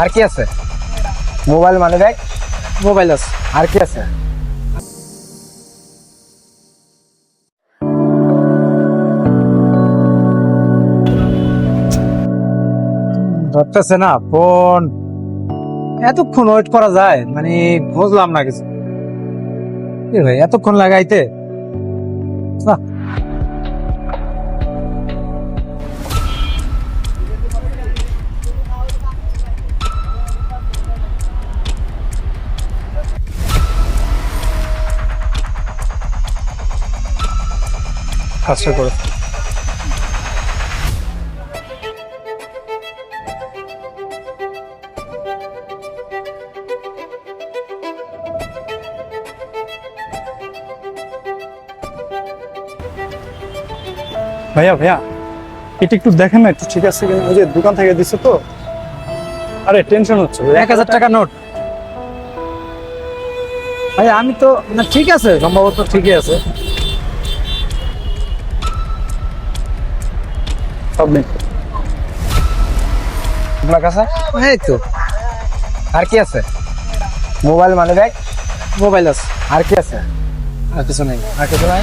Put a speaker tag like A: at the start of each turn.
A: আর কি আছে? Mobile, money bag.
B: Mobile আছে।
A: আর কি আছে?
B: ধরতেছে না ফোন, এতক্ষণ ওয়েট করা যায়? মানে বুঝলাম না কিছু। এ ভাই এতক্ষণ লাগাইতে বাহ। কাজটা করে
C: ভাইয়া ভাইয়া এটা একটু দেখেন না, একটু ঠিক আছে কিনা। ওই যে দোকান থেকে দিচ্ছে তো, আরে টেনশন হচ্ছে।
B: 1000 টাকা নোট। ভাই আমি তো না, ঠিক আছে, সম্ভবত ঠিকই আছে।
C: সব নেই।
A: আপনার কাছে?
B: এই তো
A: আর কি আছে? Mobile, money bag.
B: মোবাইল আছে।
A: আর কি আছে?
B: আর কিছু নাই।
A: আর কিছু নাই?